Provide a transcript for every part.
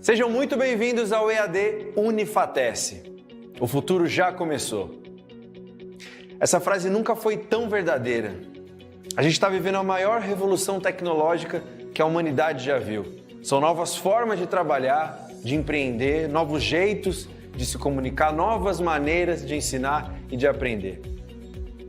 Sejam muito bem-vindos ao EAD Unifatece. O futuro já começou. Essa frase nunca foi tão verdadeira. A gente está vivendo a maior revolução tecnológica que a humanidade já viu. São novas formas de trabalhar, de empreender, novos jeitos de se comunicar, novas maneiras de ensinar e de aprender.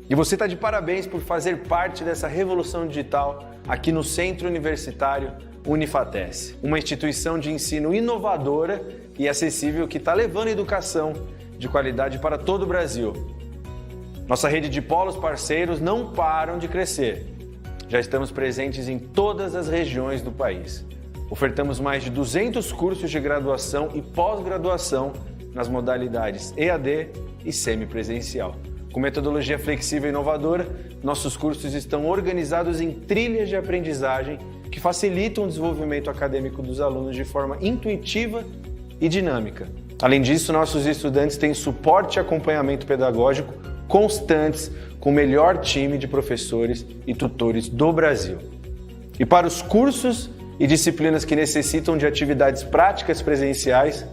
E você está de parabéns por fazer parte dessa revolução digital aqui no Centro Universitário Unifatece, uma instituição de ensino inovadora e acessível que está levando educação de qualidade para todo o Brasil. Nossa rede de polos parceiros não param de crescer. Já estamos presentes em todas as regiões do país. Ofertamos mais de 200 cursos de graduação e pós-graduação nas modalidades EAD e semipresencial. Com metodologia flexível e inovadora, nossos cursos estão organizados em trilhas de aprendizagem que facilitam o desenvolvimento acadêmico dos alunos de forma intuitiva e dinâmica. Além disso, nossos estudantes têm suporte e acompanhamento pedagógico constantes com o melhor time de professores e tutores do Brasil. E para os cursos e disciplinas que necessitam de atividades práticas presenciais,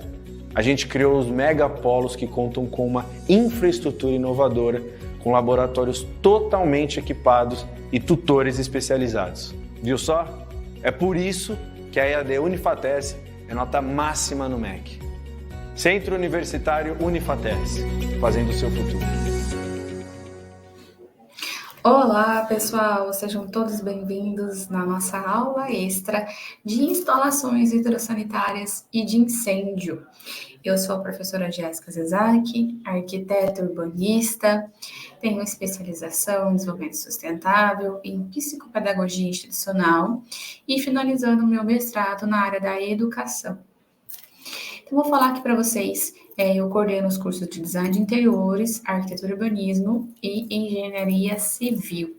a gente criou os megapolos que contam com uma infraestrutura inovadora, com laboratórios totalmente equipados e tutores especializados. Viu só? É por isso que a EAD Unifatece é nota máxima no MEC. Centro Universitário Unifatece, fazendo o seu futuro. Olá, pessoal! Sejam todos bem-vindos na nossa aula extra de instalações hidrossanitárias e de incêndio. Eu sou a professora Jéssica Zezaki, arquiteta urbanista, tenho especialização em desenvolvimento sustentável, em psicopedagogia institucional e finalizando o meu mestrado na área da educação. Então, vou falar aqui para vocês. Eu coordeno os cursos de design de interiores, arquitetura e urbanismo e engenharia civil.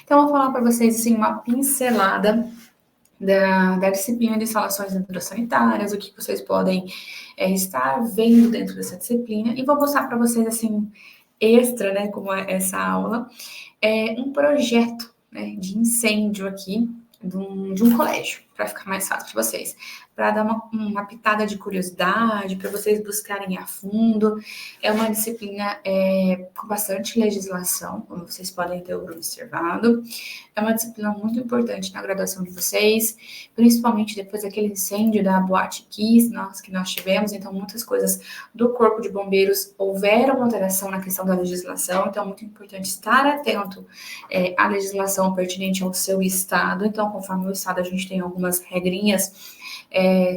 Então, vou falar para vocês assim, uma pincelada da disciplina de instalações hidrossanitárias, o que vocês podem estar vendo dentro dessa disciplina, e vou mostrar para vocês, assim, extra, né, como é essa aula, um projeto, né, de incêndio aqui de um colégio, para ficar mais fácil para vocês, para dar uma pitada de curiosidade, para vocês buscarem a fundo. É uma disciplina com bastante legislação, como vocês podem ter observado. É uma disciplina muito importante na graduação de vocês, principalmente depois daquele incêndio da Boate Kiss que nós tivemos. Então, muitas coisas do Corpo de Bombeiros houveram alteração na questão da legislação, então é muito importante estar atento à legislação pertinente ao seu estado. Então, conforme o estado, a gente tem algumas regrinhas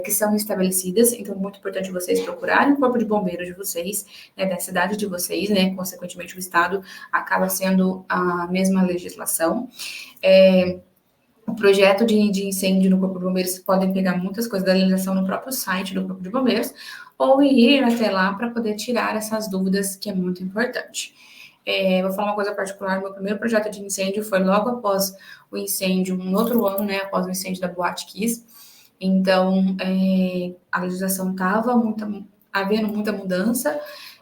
que são estabelecidas, então é muito importante vocês procurarem o corpo de bombeiros de vocês, né, da cidade de vocês, né, consequentemente o estado acaba sendo a mesma legislação. O projeto de incêndio no corpo de bombeiros, podem pegar muitas coisas da legislação no próprio site do corpo de bombeiros, ou ir até lá para poder tirar essas dúvidas, que é muito importante. Vou falar uma coisa particular, meu primeiro projeto de incêndio foi logo após o incêndio, um outro ano, né, após o incêndio da Boate Kiss. Então, a legislação estava havendo muita mudança,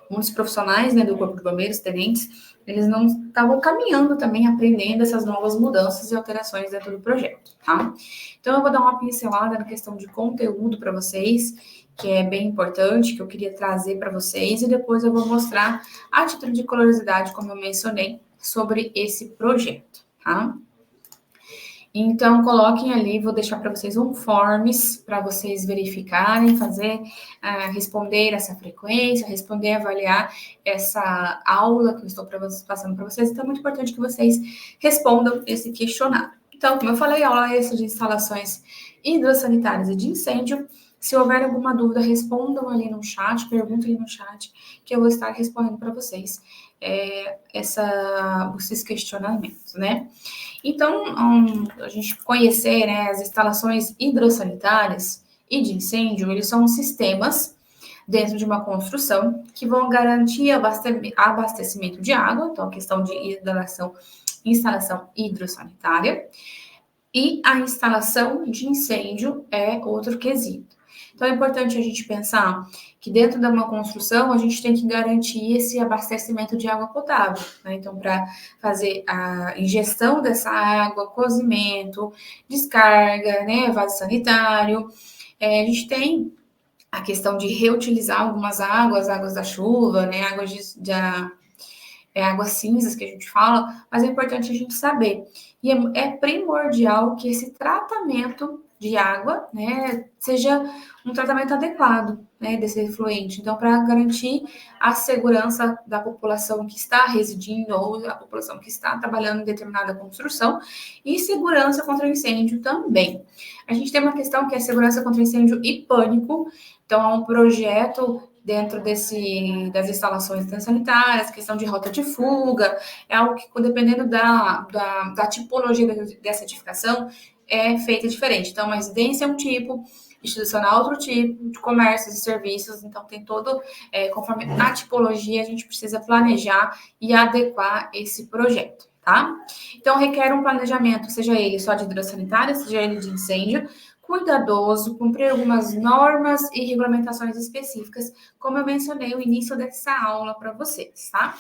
muitos profissionais, né, do Corpo de Bombeiros, tenentes, eles não estavam caminhando também, aprendendo essas novas mudanças e alterações dentro do projeto, tá? Então, eu vou dar uma pincelada na questão de conteúdo para vocês, que é bem importante, que eu queria trazer para vocês, e depois eu vou mostrar a título de curiosidade, como eu mencionei, sobre esse projeto, tá? Então, coloquem ali, vou deixar para vocês um forms para vocês verificarem, responder essa frequência, responder, avaliar essa aula que eu estou passando para vocês. Então, é muito importante que vocês respondam esse questionário. Então, como eu falei, a aula é essa de instalações hidrossanitárias e de incêndio. Se houver alguma dúvida, respondam ali no chat, perguntem ali no chat, que eu vou estar respondendo para vocês esses questionamentos, né? Então, a gente conhecer, né, as instalações hidrossanitárias e de incêndio, eles são sistemas dentro de uma construção que vão garantir abastecimento de água, então a questão de instalação hidrossanitária, e a instalação de incêndio é outro quesito. Então, é importante a gente pensar que dentro de uma construção, a gente tem que garantir esse abastecimento de água potável, né? Então, para fazer a ingestão dessa água, cozimento, descarga, né, vaso sanitário, a gente tem a questão de reutilizar algumas águas da chuva, né, águas cinzas que a gente fala, mas é importante a gente saber. E é primordial que esse tratamento de água, né, seja um tratamento adequado, né, desse efluente. Então, para garantir a segurança da população que está residindo ou da população que está trabalhando em determinada construção e segurança contra incêndio também. A gente tem uma questão que é segurança contra incêndio e pânico. Então, é um projeto dentro das instalações sanitárias, questão de rota de fuga, é algo que, dependendo da tipologia dessa edificação, é feita diferente. Então, uma residência é um tipo, institucional outro tipo, de comércios e serviços, então tem todo, conforme a tipologia, a gente precisa planejar e adequar esse projeto, tá? Então, requer um planejamento, seja ele só de hidrossanitária, seja ele de incêndio, cuidadoso, cumprir algumas normas e regulamentações específicas, como eu mencionei no início dessa aula para vocês, tá?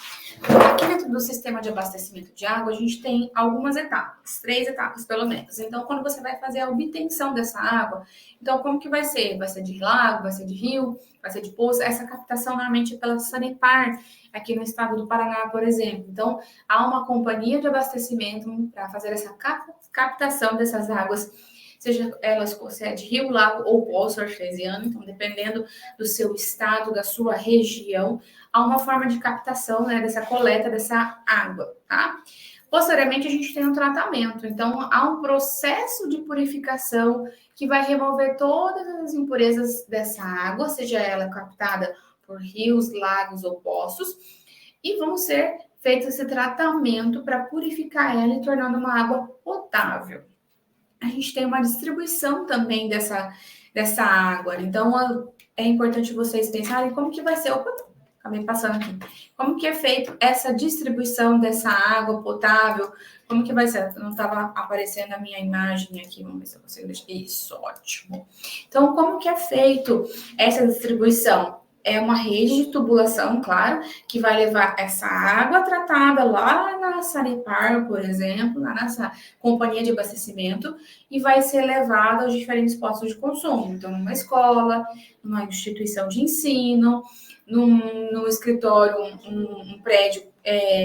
Aqui dentro do sistema de abastecimento de água, a gente tem algumas etapas, 3 etapas pelo menos. Então, quando você vai fazer a obtenção dessa água, então como que vai ser? Vai ser de lago, vai ser de rio, vai ser de poço? Essa captação normalmente é pela Sanepar, aqui no estado do Paraná, por exemplo. Então, há uma companhia de abastecimento para fazer essa captação dessas águas, seja elas se é de rio, lago ou poço artesiano, então dependendo do seu estado, da sua região, há uma forma de captação, né, dessa coleta dessa água, tá? Posteriormente, a gente tem um tratamento, então há um processo de purificação que vai remover todas as impurezas dessa água, seja ela captada por rios, lagos ou poços, e vão ser feito esse tratamento para purificar ela e tornando uma água potável. A gente tem uma distribuição também dessa água. Então, é importante vocês pensarem como que vai ser. Opa, acabei passando aqui. Como que é feito essa distribuição dessa água potável? Como que vai ser? Não estava aparecendo a minha imagem aqui. Vamos ver se eu consigo deixar. Isso, ótimo. Então, como que é feito essa distribuição? É uma rede de tubulação, claro, que vai levar essa água tratada lá na Sanepar, por exemplo, lá nessa companhia de abastecimento, e vai ser levada aos diferentes postos de consumo. Então, numa escola, numa instituição de ensino, num escritório, um prédio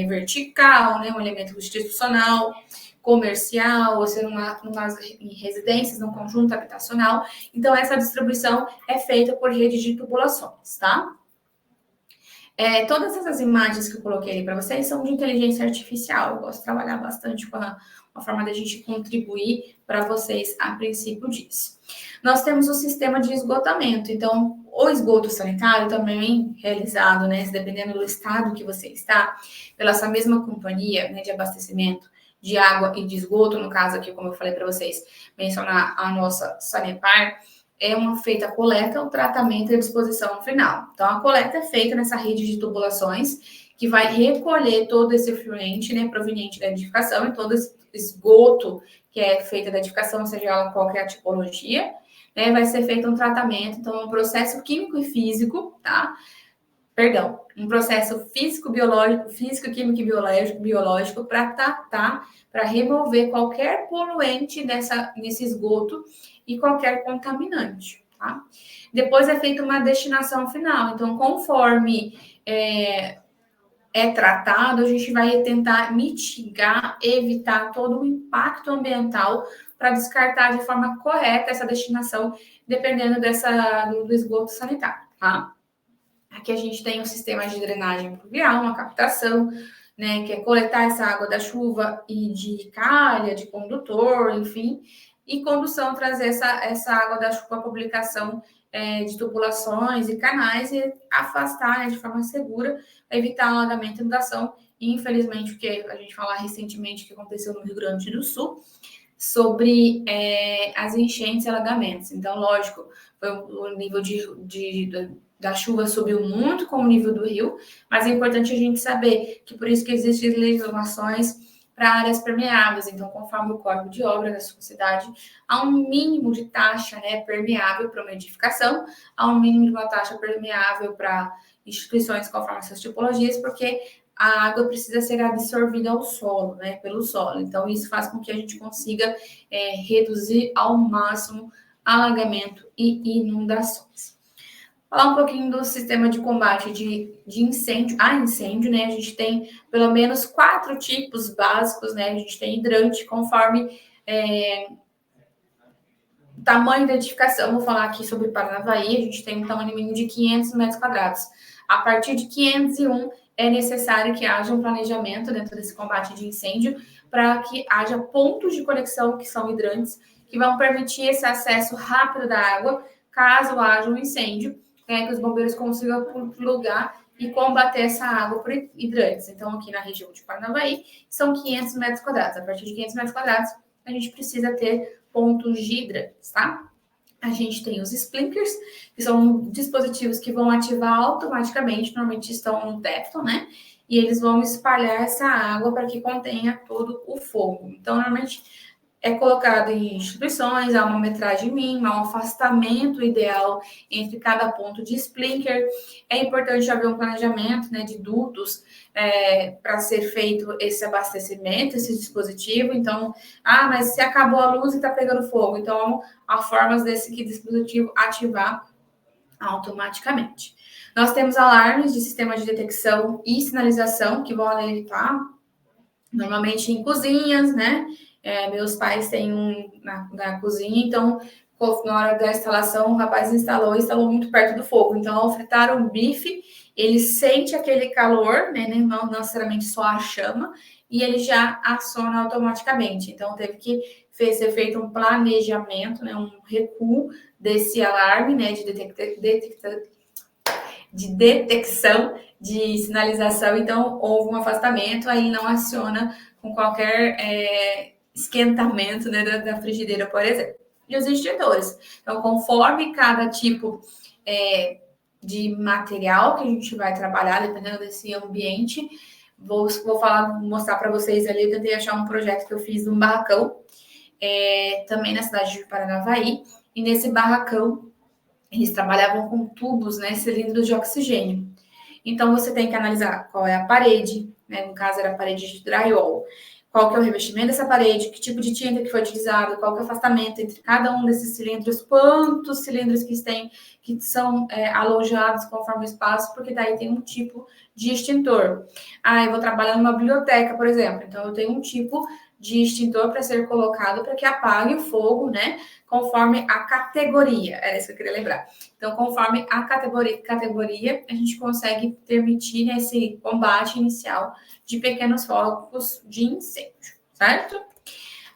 vertical, né, um elemento institucional, comercial, ou seja, em residências, num conjunto habitacional. Então, essa distribuição é feita por rede de tubulações, tá? Todas essas imagens que eu coloquei aí para vocês são de inteligência artificial. Eu gosto de trabalhar bastante com uma forma da gente contribuir para vocês a princípio disso. Nós temos o sistema de esgotamento. Então, o esgoto sanitário também realizado, né, dependendo do estado que você está, pela essa mesma companhia, né, de abastecimento de água e de esgoto, no caso aqui, como eu falei para vocês, mencionar a nossa Sanepar, é uma feita a coleta, o tratamento e a disposição no final. Então, a coleta é feita nessa rede de tubulações, que vai recolher todo esse efluente, né, proveniente da edificação, e todo esse esgoto que é feito da edificação, seja ela qualquer tipologia, né, vai ser feito um tratamento, então, um processo químico e físico, tá? Perdão, um processo físico-biológico, físico-químico e biológico para tratar, para remover qualquer poluente nesse esgoto e qualquer contaminante, tá? Depois é feita uma destinação final. Então, conforme é tratado, a gente vai tentar mitigar, evitar todo o impacto ambiental para descartar de forma correta essa destinação, dependendo do esgoto sanitário, tá? Aqui a gente tem um sistema de drenagem pluvial, uma captação, né, que é coletar essa água da chuva e de calha, de condutor, enfim, e condução, trazer essa água da chuva para publicação de tubulações e canais e afastar, né, de forma segura, evitar alagamento e inundação. E, infelizmente, o que a gente falou recentemente que aconteceu no Rio Grande do Sul, sobre as enchentes e alagamentos. Então, lógico, o nível da chuva subiu muito com o nível do rio, mas é importante a gente saber que por isso que existem legislações para áreas permeáveis. Então, conforme o Código de Obras da sua cidade, há um mínimo de taxa, né, permeável para uma edificação, há um mínimo de uma taxa permeável para instituições conforme essas tipologias, porque a água precisa ser absorvida ao solo, né, pelo solo. Então, isso faz com que a gente consiga reduzir ao máximo alagamento e inundações. Falar um pouquinho do sistema de combate de incêndio, né? A gente tem pelo menos 4 tipos básicos, né? A gente tem hidrante, conforme tamanho de edificação. Vou falar aqui sobre Paranavaí, a gente tem um tamanho mínimo de 500 metros quadrados. A partir de 501, é necessário que haja um planejamento dentro desse combate de incêndio para que haja pontos de conexão, que são hidrantes, que vão permitir esse acesso rápido da água, caso haja um incêndio, que os bombeiros consigam plugar e combater essa água por hidrantes. Então, aqui na região de Paranavaí, são 500 metros quadrados. A partir de 500 metros quadrados, a gente precisa ter pontos de hidrantes, tá? A gente tem os sprinklers, que são dispositivos que vão ativar automaticamente, normalmente estão no teto, né? E eles vão espalhar essa água para que contenha todo o fogo. Então, normalmente é colocado em instituições, há uma metragem mínima, um afastamento ideal entre cada ponto de sprinkler. É importante haver um planejamento, né, de dutos para ser feito esse abastecimento, esse dispositivo. Então, mas se acabou a luz e está pegando fogo, então há formas desse dispositivo ativar automaticamente. Nós temos alarmes de sistema de detecção e sinalização que vão alertar, normalmente em cozinhas, né? Meus pais têm um na cozinha, então na hora da instalação, o rapaz instalou muito perto do fogo. Então, ao fritar um bife, ele sente aquele calor, né? Não necessariamente só a chama, e ele já aciona automaticamente. Então, teve que ser feito um planejamento, né? Um recuo desse alarme, né? De detecção, de sinalização. Então, houve um afastamento, aí não aciona com qualquer esquentamento, né, da frigideira, por exemplo. E os extintores. Então, conforme cada tipo de material que a gente vai trabalhar, dependendo desse ambiente, vou mostrar para vocês ali. Eu tentei achar um projeto que eu fiz num barracão, também na cidade de Paranavaí, e nesse barracão eles trabalhavam com tubos, né, cilindros de oxigênio. Então, você tem que analisar qual é a parede, né, no caso era a parede de drywall, qual que é o revestimento dessa parede, que tipo de tinta que foi utilizado, qual que é o afastamento entre cada um desses cilindros, quantos cilindros que são alojados conforme o espaço, porque daí tem um tipo de extintor. Eu vou trabalhar numa biblioteca, por exemplo, então eu tenho um tipo de extintor para ser colocado para que apague o fogo, né? Conforme a categoria, era isso que eu queria lembrar. Então, conforme a categoria, a gente consegue permitir esse combate inicial de pequenos focos de incêndio, certo?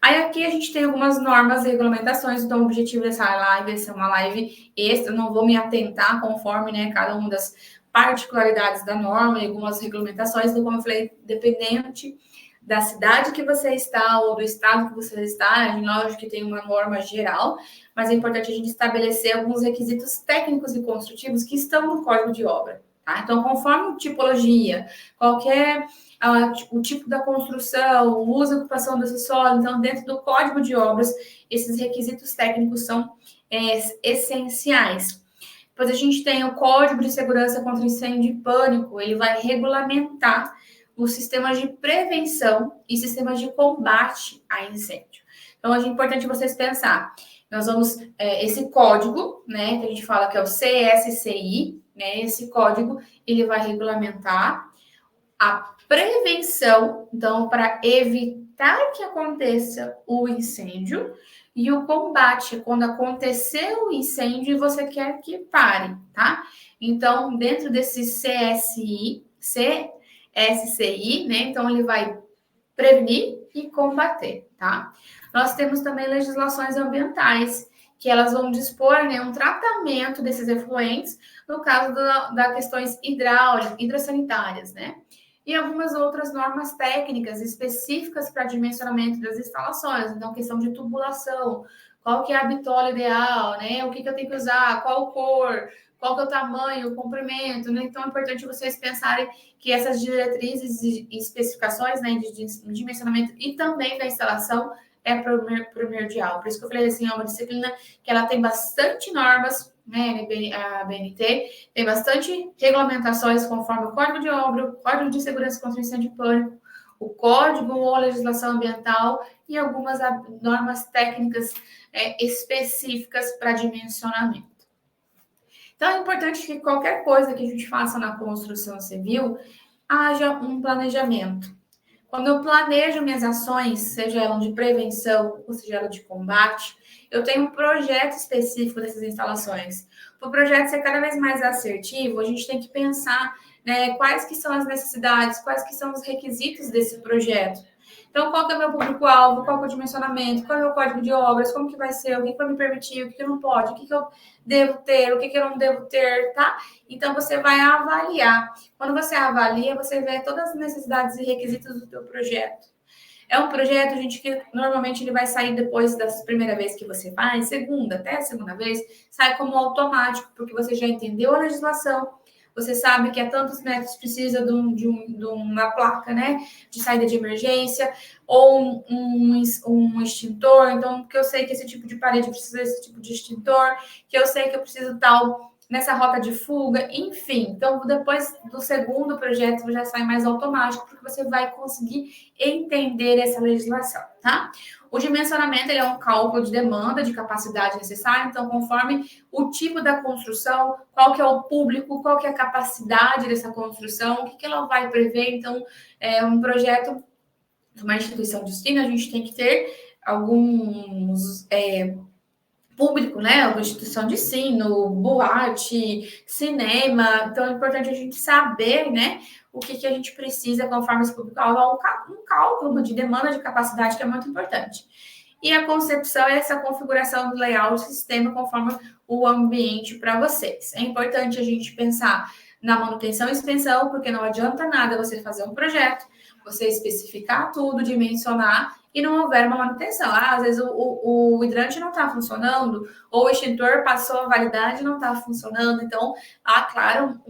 Aí aqui a gente tem algumas normas e regulamentações, então o objetivo dessa live é ser uma live extra, não vou me atentar conforme, né, cada uma das particularidades da norma e algumas regulamentações, então, como eu falei, dependente da cidade que você está ou do estado que você está, é lógico que tem uma norma geral, mas é importante a gente estabelecer alguns requisitos técnicos e construtivos que estão no código de obra, tá? Então, conforme tipologia, qualquer o tipo da construção, o uso e ocupação desse solo, então, dentro do código de obras, esses requisitos técnicos são essenciais. Depois a gente tem o Código de Segurança contra Incêndio e Pânico, ele vai regulamentar os sistemas de prevenção e sistemas de combate a incêndio. Então, é importante vocês pensar. Nós vamos, esse código, né, que a gente fala que é o CSCI, né, esse código, ele vai regulamentar a prevenção, então, para evitar que aconteça o incêndio, e o combate, quando aconteceu o incêndio e você quer que pare, tá? Então, dentro desse CSCI, né? Então, ele vai prevenir e combater, tá? Nós temos também legislações ambientais, que elas vão dispor, né, um tratamento desses efluentes, no caso das questões hidrossanitárias, né? E algumas outras normas técnicas específicas para dimensionamento das instalações, então, questão de tubulação, qual que é a bitola ideal, né? O que eu tenho que usar, qual cor, qual que é o tamanho, o comprimento, né? Então, é importante vocês pensarem que essas diretrizes e especificações, né, de dimensionamento e também da instalação é primordial. Por isso que eu falei assim, é uma disciplina que ela tem bastante normas, né, a BNT, tem bastante regulamentações conforme o Código de Obra, o Código de Segurança contra Incêndio e Pânico, o Código ou a legislação ambiental e algumas normas técnicas específicas para dimensionamento. Então, é importante que qualquer coisa que a gente faça na construção civil haja um planejamento. Quando eu planejo minhas ações, seja ela de prevenção ou seja ela de combate, eu tenho um projeto específico dessas instalações. Para o projeto ser cada vez mais assertivo, a gente tem que pensar, né, quais que são as necessidades, quais que são os requisitos desse projeto. Então, qual que é o meu público-alvo, qual que é o dimensionamento, qual é o meu código de obras, como que vai ser, o que vai me permitir, o que não pode, o que eu devo ter, o que eu não devo ter, tá? Então, você vai avaliar. Quando você avalia, você vê todas as necessidades e requisitos do teu projeto. É um projeto, gente, que normalmente ele vai sair depois da primeira vez que você faz, até a segunda vez, sai como automático, porque você já entendeu a legislação, você sabe que a tantos metros precisa de uma placa, né, de saída de emergência, ou um extintor, então, porque eu sei que esse tipo de parede precisa desse tipo de extintor, que eu sei que eu preciso tal nessa rota de fuga, enfim. Então, depois do segundo projeto, já sai mais automático, porque você vai conseguir entender essa legislação, tá? O dimensionamento, ele é um cálculo de demanda, de capacidade necessária, então, conforme o tipo da construção, qual que é o público, qual que é a capacidade dessa construção, o que ela vai prever. Então, é um projeto de uma instituição de ensino, a gente tem que ter alguns público, né? Alguma instituição de ensino, boate, cinema. Então, é importante a gente saber, né, o que a gente precisa conforme esse público-alvo, um cálculo de demanda de capacidade que é muito importante. E a concepção é essa configuração do layout do sistema conforme o ambiente para vocês. É importante a gente pensar na manutenção e expansão, porque não adianta nada você fazer um projeto, você especificar tudo, dimensionar e não houver uma manutenção. Às vezes o hidrante não está funcionando, ou o extintor passou a validade e não está funcionando. Então, há, claro,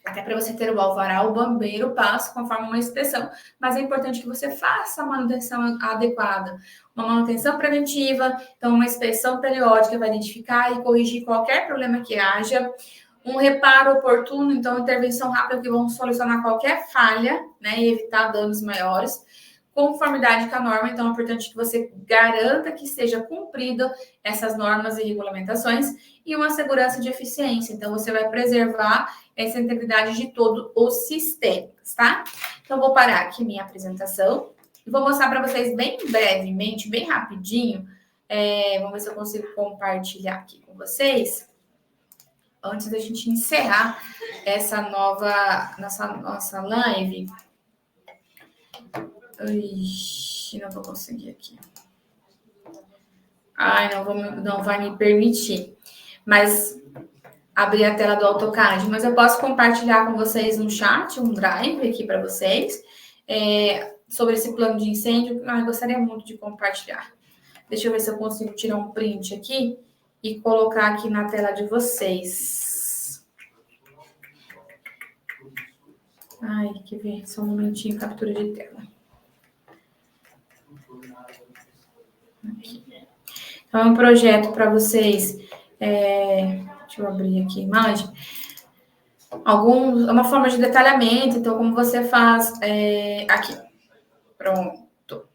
até para você ter o alvará, o bombeiro passa conforme uma inspeção, mas é importante que você faça a manutenção adequada. Uma manutenção preventiva, então uma inspeção periódica vai identificar e corrigir qualquer problema que haja. Um reparo oportuno, então intervenção rápida que vão solucionar qualquer falha, né, e evitar danos maiores. Conformidade com a norma, então é importante que você garanta que seja cumprida essas normas e regulamentações, e uma segurança de eficiência, então você vai preservar essa integridade de todo o sistema, tá? Então vou parar aqui minha apresentação e vou mostrar para vocês bem brevemente, bem rapidinho, vamos ver se eu consigo compartilhar aqui com vocês, antes da gente encerrar essa nossa live. Ixi, não vou conseguir aqui. Ai, não vai me permitir. Mas abrir a tela do AutoCAD. Mas eu posso compartilhar com vocês um chat, um drive aqui para vocês, sobre esse plano de incêndio. Eu gostaria muito de compartilhar. Deixa eu ver se eu consigo tirar um print aqui e colocar aqui na tela de vocês. Ai, que ver, só um momentinho, captura de tela. Aqui. Então, é um projeto para vocês. Deixa eu abrir aqui a imagem. Uma forma de detalhamento, então, como você faz aqui. Pronto.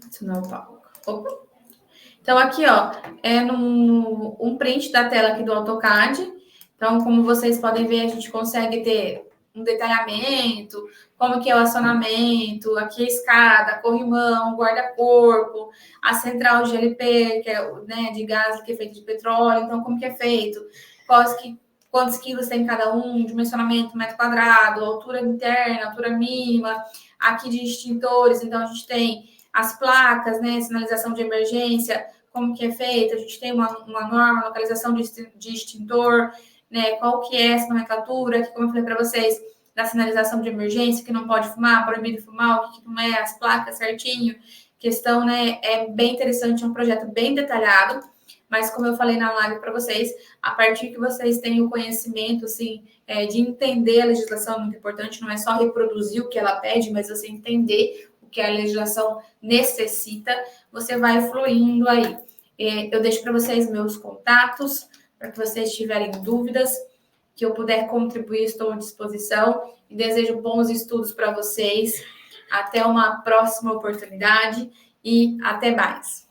Isso não é o palco. Opa. Então, aqui, ó, um print da tela aqui do AutoCAD. Então, como vocês podem ver, a gente consegue ter um detalhamento, como que é o acionamento, aqui a escada, corrimão, guarda-corpo, a central GLP, que é, né, de gás que é feito de petróleo, então como que é feito, quantos quilos tem cada um, dimensionamento, metro quadrado, altura interna, altura mínima, aqui de extintores, então a gente tem as placas, né, sinalização de emergência, como que é feito, a gente tem uma norma, localização de extintor, né, qual que é essa nomenclatura, que como eu falei para vocês, da sinalização de emergência, que não pode fumar, proibido fumar, o que não é, as placas certinho, questão, né, é bem interessante, é um projeto bem detalhado, mas como eu falei na live para vocês, a partir que vocês têm o conhecimento, assim, de entender a legislação, é muito importante, não é só reproduzir o que ela pede, mas você entender o que a legislação necessita, você vai fluindo aí. Eu deixo para vocês meus contatos, para que vocês tiverem dúvidas, que eu puder contribuir, estou à disposição e desejo bons estudos para vocês. Até uma próxima oportunidade e até mais!